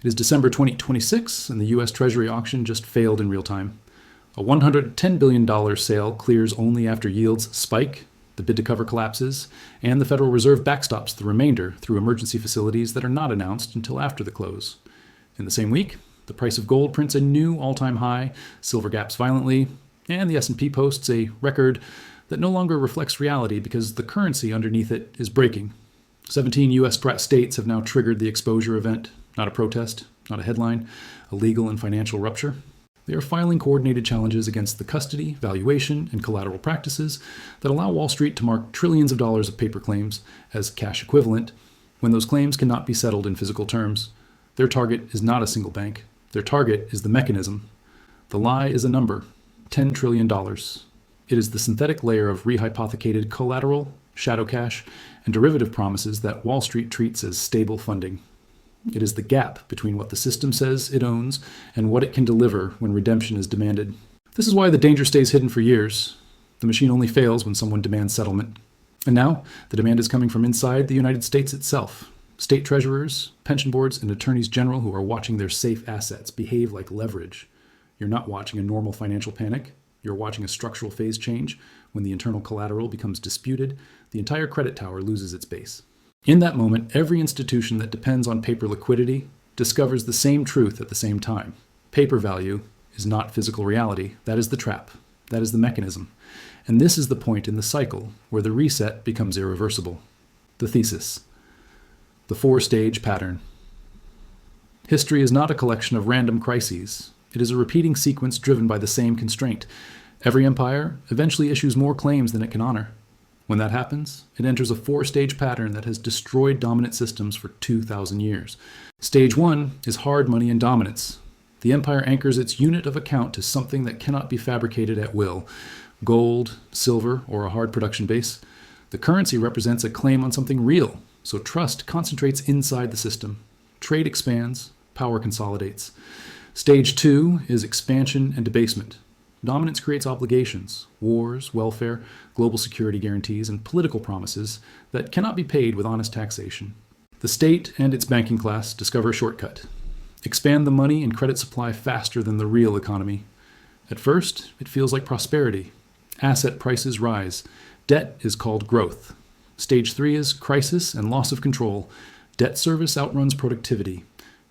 It is December 2026, and the U.S. Treasury auction just failed in real time. A $110 billion sale clears only after yields spike, the bid to cover collapses, and the Federal Reserve backstops the remainder through emergency facilities that are not announced until after the close. In the same week, the price of gold prints a new all-time high, silver gaps violently, and the S&P posts a record that no longer reflects reality because the currency underneath it is breaking. 17 U.S. states have now triggered the exposure event, not a protest, not a headline, a legal and financial rupture. They are filing coordinated challenges against the custody, valuation, and collateral practices that allow Wall Street to mark trillions of dollars of paper claims as cash equivalent when those claims cannot be settled in physical terms. Their target is not a single bank. Their target is the mechanism. The lie is a number, $10 trillion. It is the synthetic layer of rehypothecated collateral, shadow cash, and derivative promises that Wall Street treats as stable funding. It is the gap between what the system says it owns and what it can deliver when redemption is demanded. This is why the danger stays hidden for years. The machine only fails when someone demands settlement. And now, the demand is coming from inside the United States itself. State treasurers, pension boards, and attorneys general who are watching their safe assets behave like leverage. You're not watching a normal financial panic. You're watching a structural phase change. When the internal collateral becomes disputed, the entire credit tower loses its base. In that moment, every institution that depends on paper liquidity discovers the same truth at the same time. Paper value is not physical reality. That is the trap. That is the mechanism. And this is the point in the cycle where the reset becomes irreversible. The thesis. The four-stage pattern. History is not a collection of random crises. It is a repeating sequence driven by the same constraint. Every empire eventually issues more claims than it can honor. When that happens, it enters a four-stage pattern that has destroyed dominant systems for 2,000 years. Stage 1 is hard money and dominance. The empire anchors its unit of account to something that cannot be fabricated at will. Gold, silver, or a hard production base. The currency represents a claim on something real, so trust concentrates inside the system. Trade expands, power consolidates. Stage 2 is expansion and debasement. Dominance creates obligations, wars, welfare, global security guarantees, and political promises that cannot be paid with honest taxation. The state and its banking class discover a shortcut. Expand the money and credit supply faster than the real economy. At first, it feels like prosperity. Asset prices rise. Debt is called growth. Stage 3 is crisis and loss of control. Debt service outruns productivity.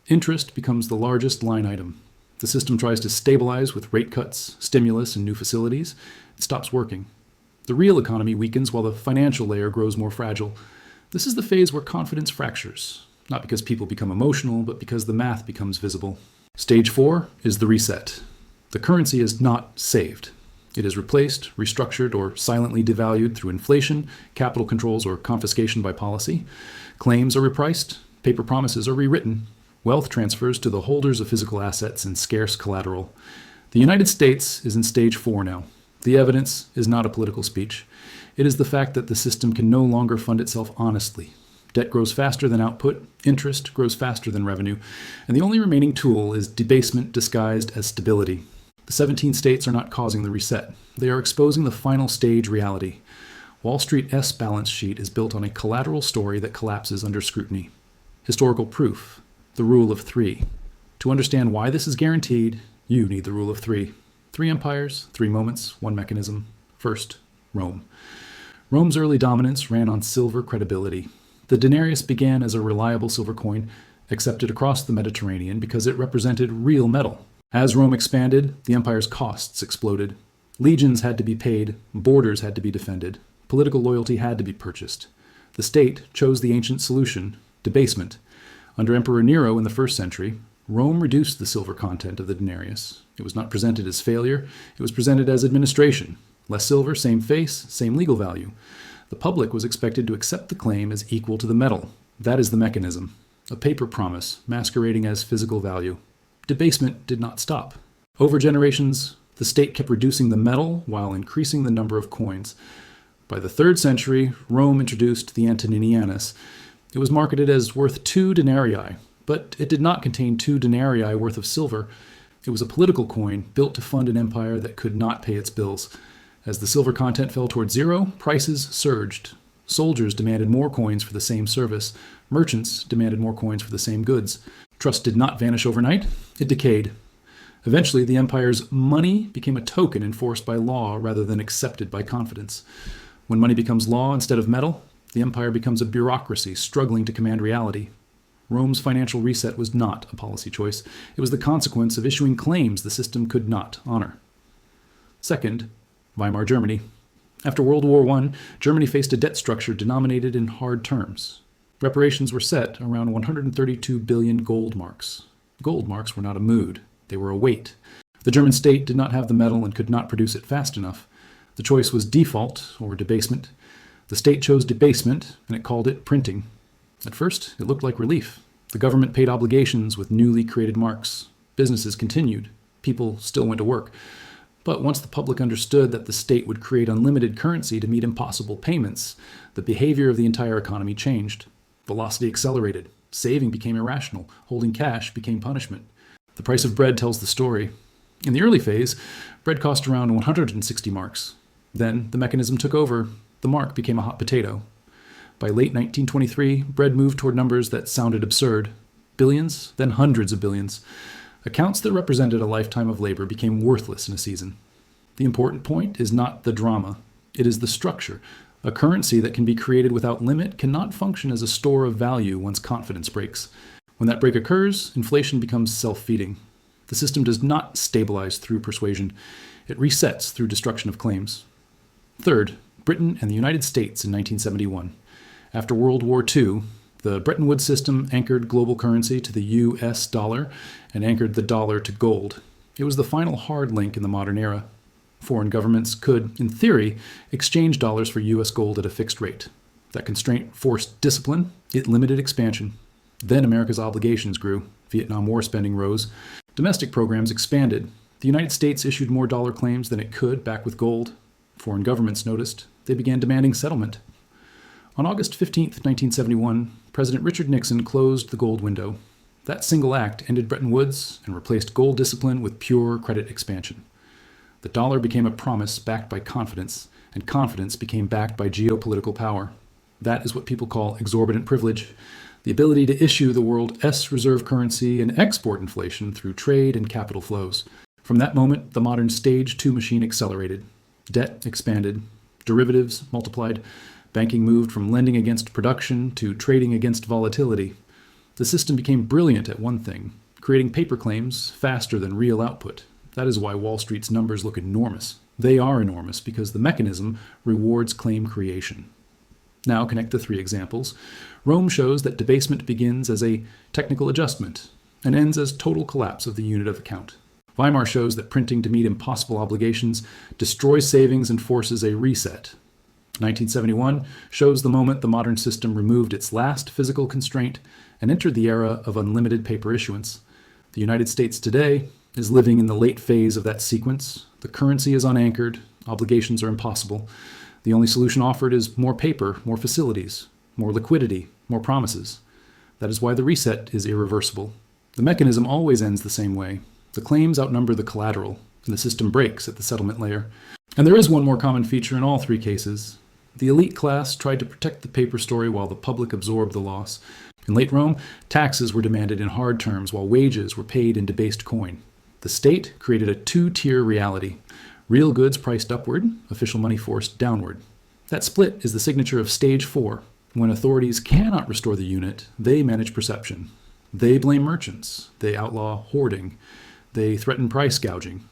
Interest becomes the largest line item. The system tries to stabilize with rate cuts, stimulus, and new facilities. It stops working. The real economy weakens while the financial layer grows more fragile. This is the phase where confidence fractures, not because people become emotional, but because the math becomes visible. Stage 4 is the reset. The currency is not saved. It is replaced, restructured, or silently devalued through inflation, capital controls, or confiscation by policy. Claims are repriced, paper promises are rewritten. Wealth transfers to the holders of physical assets and scarce collateral. The United States is in stage 4 now. The evidence is not a political speech. It is the fact that the system can no longer fund itself honestly. Debt grows faster than output, interest grows faster than revenue, and the only remaining tool is debasement disguised as stability. The 17 states are not causing the reset. They are exposing the final stage reality. Wall Street's balance sheet is built on a collateral story that collapses under scrutiny. Historical proof. The rule of 3. To understand why this is guaranteed, you need the rule of 3. 3 empires, 3 moments, 1 mechanism. First, Rome. Rome's early dominance ran on silver credibility. The denarius began as a reliable silver coin, accepted across the Mediterranean because it represented real metal. As Rome expanded, the empire's costs exploded. Legions had to be paid, borders had to be defended, political loyalty had to be purchased. The state chose the ancient solution, debasement. Under Emperor Nero in the 1st century, Rome reduced the silver content of the denarius. It was not presented as failure, it was presented as administration. Less silver, same face, same legal value. The public was expected to accept the claim as equal to the metal. That is the mechanism. A paper promise masquerading as physical value. Debasement did not stop. Over generations, the state kept reducing the metal while increasing the number of coins. By the 3rd century, Rome introduced the Antoninianus. It was marketed as worth 2 denarii, but it did not contain 2 denarii worth of silver. It was a political coin built to fund an empire that could not pay its bills. As the silver content fell toward zero, prices surged. Soldiers demanded more coins for the same service. Merchants demanded more coins for the same goods. Trust did not vanish overnight, it decayed. Eventually, the empire's money became a token enforced by law rather than accepted by confidence. When money becomes law instead of metal, the empire becomes a bureaucracy struggling to command reality. Rome's financial reset was not a policy choice. It was the consequence of issuing claims the system could not honor. Second, Weimar Germany. After World War I, Germany faced a debt structure denominated in hard terms. Reparations were set around 132 billion gold marks. Gold marks were not a mood. They were a weight. The German state did not have the metal and could not produce it fast enough. The choice was default or debasement. The state chose debasement, and it called it printing. At first, it looked like relief. The government paid obligations with newly created marks. Businesses continued. People still went to work. But once the public understood that the state would create unlimited currency to meet impossible payments, the behavior of the entire economy changed. Velocity accelerated. Saving became irrational. Holding cash became punishment. The price of bread tells the story. In the early phase, bread cost around 160 marks. Then the mechanism took over. The mark became a hot potato. By late 1923, bread moved toward numbers that sounded absurd. Billions, then hundreds of billions. Accounts that represented a lifetime of labor became worthless in a season. The important point is not the drama. It is the structure. A currency that can be created without limit cannot function as a store of value once confidence breaks. When that break occurs, inflation becomes self-feeding. The system does not stabilize through persuasion. It resets through destruction of claims. Third, Britain and the United States in 1971. After World War II, the Bretton Woods system anchored global currency to the US dollar and anchored the dollar to gold. It was the final hard link in the modern era. Foreign governments could, in theory, exchange dollars for US gold at a fixed rate. That constraint forced discipline. It limited expansion. Then America's obligations grew. Vietnam War spending rose. Domestic programs expanded. The United States issued more dollar claims than it could back with gold. Foreign governments noticed. They began demanding settlement. On August 15, 1971, President Richard Nixon closed the gold window. That single act ended Bretton Woods and replaced gold discipline with pure credit expansion. The dollar became a promise backed by confidence, and confidence became backed by geopolitical power. That is what people call exorbitant privilege, the ability to issue the world's reserve currency and export inflation through trade and capital flows. From that moment, the modern stage 2 machine accelerated. Debt expanded. Derivatives multiplied. Banking moved from lending against production to trading against volatility. The system became brilliant at one thing, creating paper claims faster than real output. That is why Wall Street's numbers look enormous. They are enormous because the mechanism rewards claim creation. Now connect the 3 examples. Rome shows that debasement begins as a technical adjustment and ends as total collapse of the unit of account. Weimar shows that printing to meet impossible obligations destroys savings and forces a reset. 1971 shows the moment the modern system removed its last physical constraint and entered the era of unlimited paper issuance. The United States today is living in the late phase of that sequence. The currency is unanchored. Obligations are impossible. The only solution offered is more paper, more facilities, more liquidity, more promises. That is why the reset is irreversible. The mechanism always ends the same way. The claims outnumber the collateral, and the system breaks at the settlement layer. And there is one more common feature in all 3 cases. The elite class tried to protect the paper story while the public absorbed the loss. In late Rome, taxes were demanded in hard terms while wages were paid in debased coin. The state created a 2-tier reality. Real goods priced upward, official money forced downward. That split is the signature of stage 4. When authorities cannot restore the unit, they manage perception. They blame merchants. They outlaw hoarding. They threaten price gouging.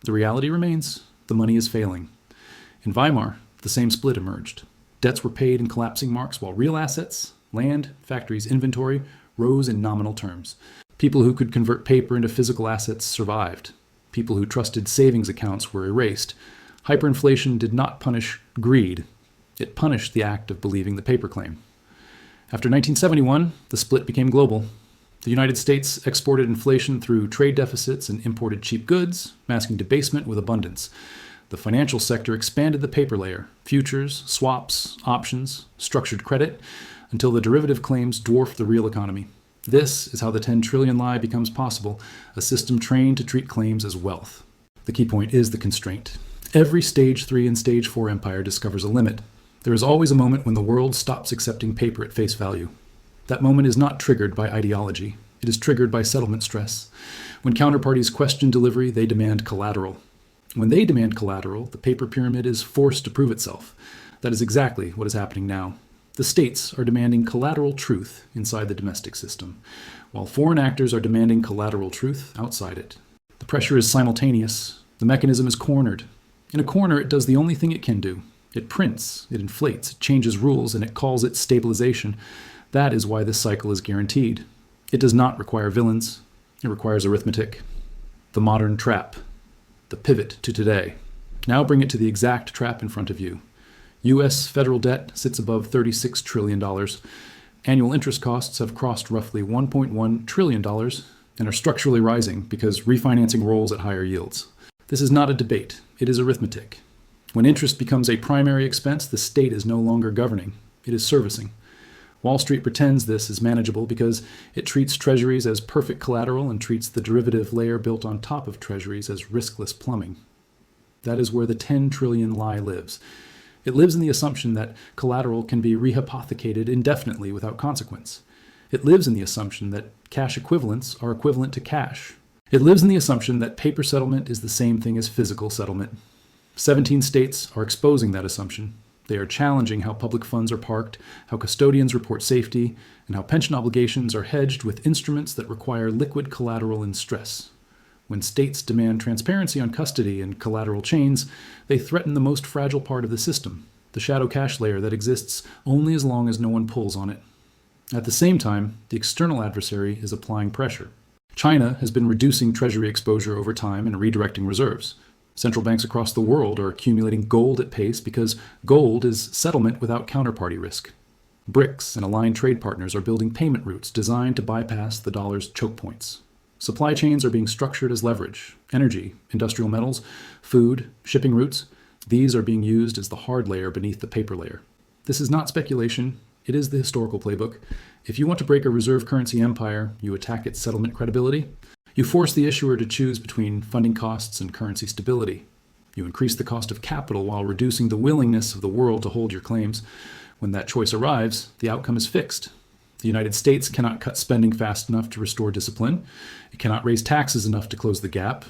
The reality remains, the money is failing. In Weimar, the same split emerged. Debts were paid in collapsing marks while real assets, land, factories, inventory, rose in nominal terms. People who could convert paper into physical assets survived. People who trusted savings accounts were erased. Hyperinflation did not punish greed. It punished the act of believing the paper claim. After 1971, the split became global. The United States exported inflation through trade deficits and imported cheap goods, masking debasement with abundance. The financial sector expanded the paper layer, futures, swaps, options, structured credit, until the derivative claims dwarfed the real economy. This is how the 10 trillion lie becomes possible, a system trained to treat claims as wealth. The key point is the constraint. Every stage 3 and stage 4 empire discovers a limit. There is always a moment when the world stops accepting paper at face value. That moment is not triggered by ideology. It is triggered by settlement stress. When counterparties question delivery, they demand collateral. When they demand collateral, the paper pyramid is forced to prove itself. That is exactly what is happening now. The states are demanding collateral truth inside the domestic system, while foreign actors are demanding collateral truth outside it. The pressure is simultaneous. The mechanism is cornered. In a corner, it does the only thing it can do. It prints, it inflates, it changes rules, and it calls it stabilization. That is why this cycle is guaranteed. It does not require villains. It requires arithmetic. The modern trap. The pivot to today. Now bring it to the exact trap in front of you. U.S. federal debt sits above $36 trillion. Annual interest costs have crossed roughly $1.1 trillion and are structurally rising because refinancing rolls at higher yields. This is not a debate. It is arithmetic. When interest becomes a primary expense, the state is no longer governing. It is servicing. Wall Street pretends this is manageable because it treats treasuries as perfect collateral and treats the derivative layer built on top of treasuries as riskless plumbing. That is where the 10 trillion lie lives. It lives in the assumption that collateral can be rehypothecated indefinitely without consequence. It lives in the assumption that cash equivalents are equivalent to cash. It lives in the assumption that paper settlement is the same thing as physical settlement. 17 states are exposing that assumption. They are challenging how public funds are parked, how custodians report safety, and how pension obligations are hedged with instruments that require liquid collateral in stress. When states demand transparency on custody and collateral chains, they threaten the most fragile part of the system, the shadow cash layer that exists only as long as no one pulls on it. At the same time, the external adversary is applying pressure. China has been reducing treasury exposure over time and redirecting reserves. Central banks across the world are accumulating gold at pace because gold is settlement without counterparty risk. BRICS and aligned trade partners are building payment routes designed to bypass the dollar's choke points. Supply chains are being structured as leverage. Energy, industrial metals, food, shipping routes, these are being used as the hard layer beneath the paper layer. This is not speculation. It is the historical playbook. If you want to break a reserve currency empire, you attack its settlement credibility. You force the issuer to choose between funding costs and currency stability. You increase the cost of capital while reducing the willingness of the world to hold your claims. When that choice arrives, the outcome is fixed. The United States cannot cut spending fast enough to restore discipline. It cannot raise taxes enough to close the gap.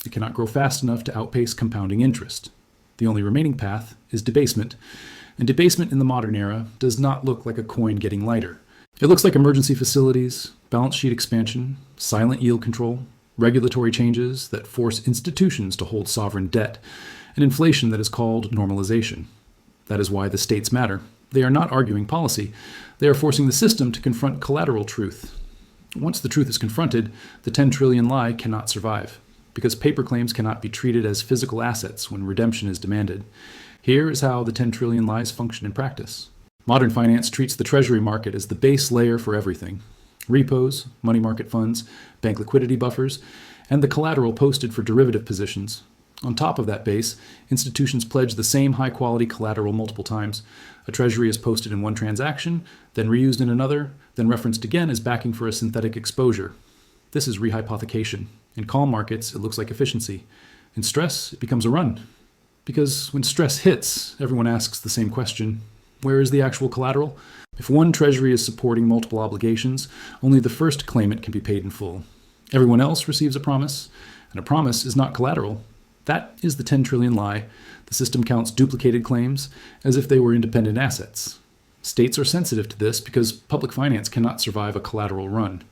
It cannot grow fast enough to outpace compounding interest. The only remaining path is debasement. And debasement in the modern era does not look like a coin getting lighter. It looks like emergency facilities, balance sheet expansion, silent yield control, regulatory changes that force institutions to hold sovereign debt, and inflation that is called normalization. That is why the states matter. They are not arguing policy. They are forcing the system to confront collateral truth. Once the truth is confronted, the 10 trillion lie cannot survive, because paper claims cannot be treated as physical assets when redemption is demanded. Here is how the 10 trillion lies function in practice. Modern finance treats the treasury market as the base layer for everything. Repos, money market funds, bank liquidity buffers, and the collateral posted for derivative positions. On top of that base, institutions pledge the same high-quality collateral multiple times. A treasury is posted in one transaction, then reused in another, then referenced again as backing for a synthetic exposure. This is rehypothecation. In calm markets, it looks like efficiency. In stress, it becomes a run. Because when stress hits, everyone asks the same question: where is the actual collateral? If one treasury is supporting multiple obligations, only the first claimant can be paid in full. Everyone else receives a promise, and a promise is not collateral. That is the 10 trillion lie. The system counts duplicated claims as if they were independent assets. States are sensitive to this because public finance cannot survive a collateral run.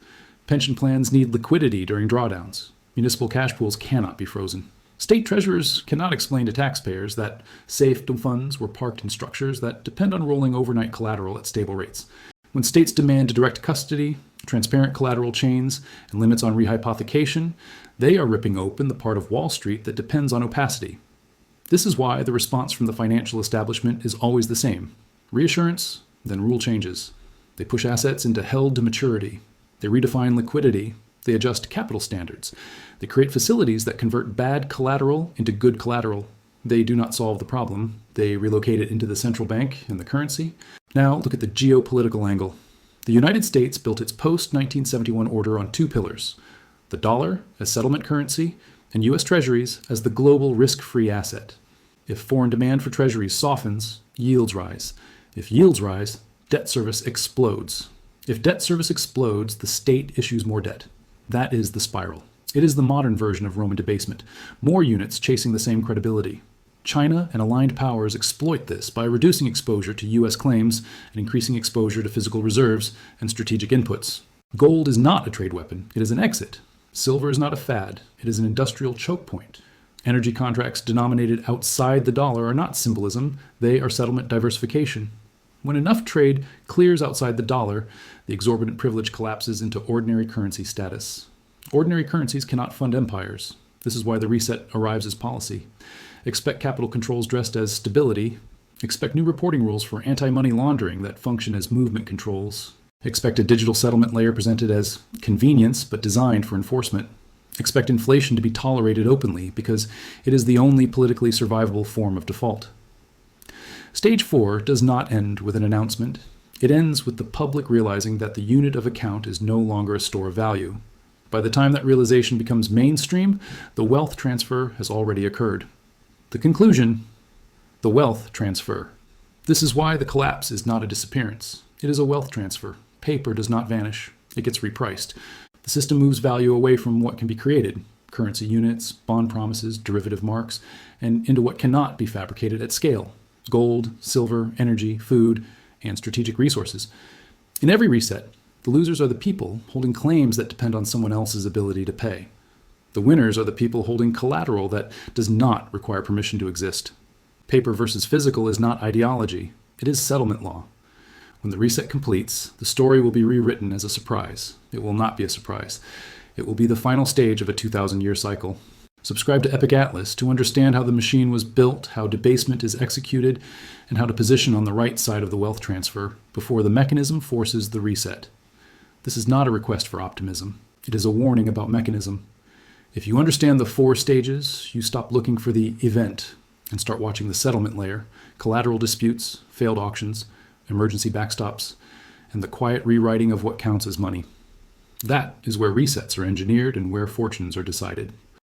Pension plans need liquidity during drawdowns. Municipal cash pools cannot be frozen. State treasurers cannot explain to taxpayers that safe funds were parked in structures that depend on rolling overnight collateral at stable rates. When states demand direct custody, transparent collateral chains, and limits on rehypothecation, they are ripping open the part of Wall Street that depends on opacity. This is why the response from the financial establishment is always the same: reassurance, then rule changes. They push assets into held to maturity. They redefine liquidity. They adjust capital standards. They create facilities that convert bad collateral into good collateral. They do not solve the problem. They relocate it into the central bank and the currency. Now look at the geopolitical angle. The United States built its post-1971 order on two pillars: the dollar as settlement currency and U.S. treasuries as the global risk-free asset. If foreign demand for treasuries softens, yields rise. If yields rise, debt service explodes. If debt service explodes, the state issues more debt. That is the spiral. It is the modern version of Roman debasement. More units chasing the same credibility. China and aligned powers exploit this by reducing exposure to U.S. claims and increasing exposure to physical reserves and strategic inputs. Gold is not a trade weapon. It is an exit. Silver is not a fad. It is an industrial choke point. Energy contracts denominated outside the dollar are not symbolism. They are settlement diversification. When enough trade clears outside the dollar, the exorbitant privilege collapses into ordinary currency status. Ordinary currencies cannot fund empires. This is why the reset arrives as policy. Expect capital controls dressed as stability. Expect new reporting rules for anti-money laundering that function as movement controls. Expect a digital settlement layer presented as convenience but designed for enforcement. Expect inflation to be tolerated openly because it is the only politically survivable form of default. Stage 4 does not end with an announcement. It ends with the public realizing that the unit of account is no longer a store of value. By the time that realization becomes mainstream, the wealth transfer has already occurred. The conclusion: the wealth transfer. This is why the collapse is not a disappearance. It is a wealth transfer. Paper does not vanish. It gets repriced. The system moves value away from what can be created, currency units, bond promises, derivative marks, and into what cannot be fabricated at scale: gold, silver, energy, food, and strategic resources. In every reset, the losers are the people holding claims that depend on someone else's ability to pay. The winners are the people holding collateral that does not require permission to exist. Paper versus physical is not ideology. It is settlement law. When the reset completes, the story will be rewritten as a surprise. It will not be a surprise. It will be the final stage of a 2,000-year cycle. Subscribe to Epic Atlas to understand how the machine was built, how debasement is executed, and how to position on the right side of the wealth transfer before the mechanism forces the reset. This is not a request for optimism. It is a warning about mechanism. If you understand the 4 stages, you stop looking for the event and start watching the settlement layer, collateral disputes, failed auctions, emergency backstops, and the quiet rewriting of what counts as money. That is where resets are engineered and where fortunes are decided.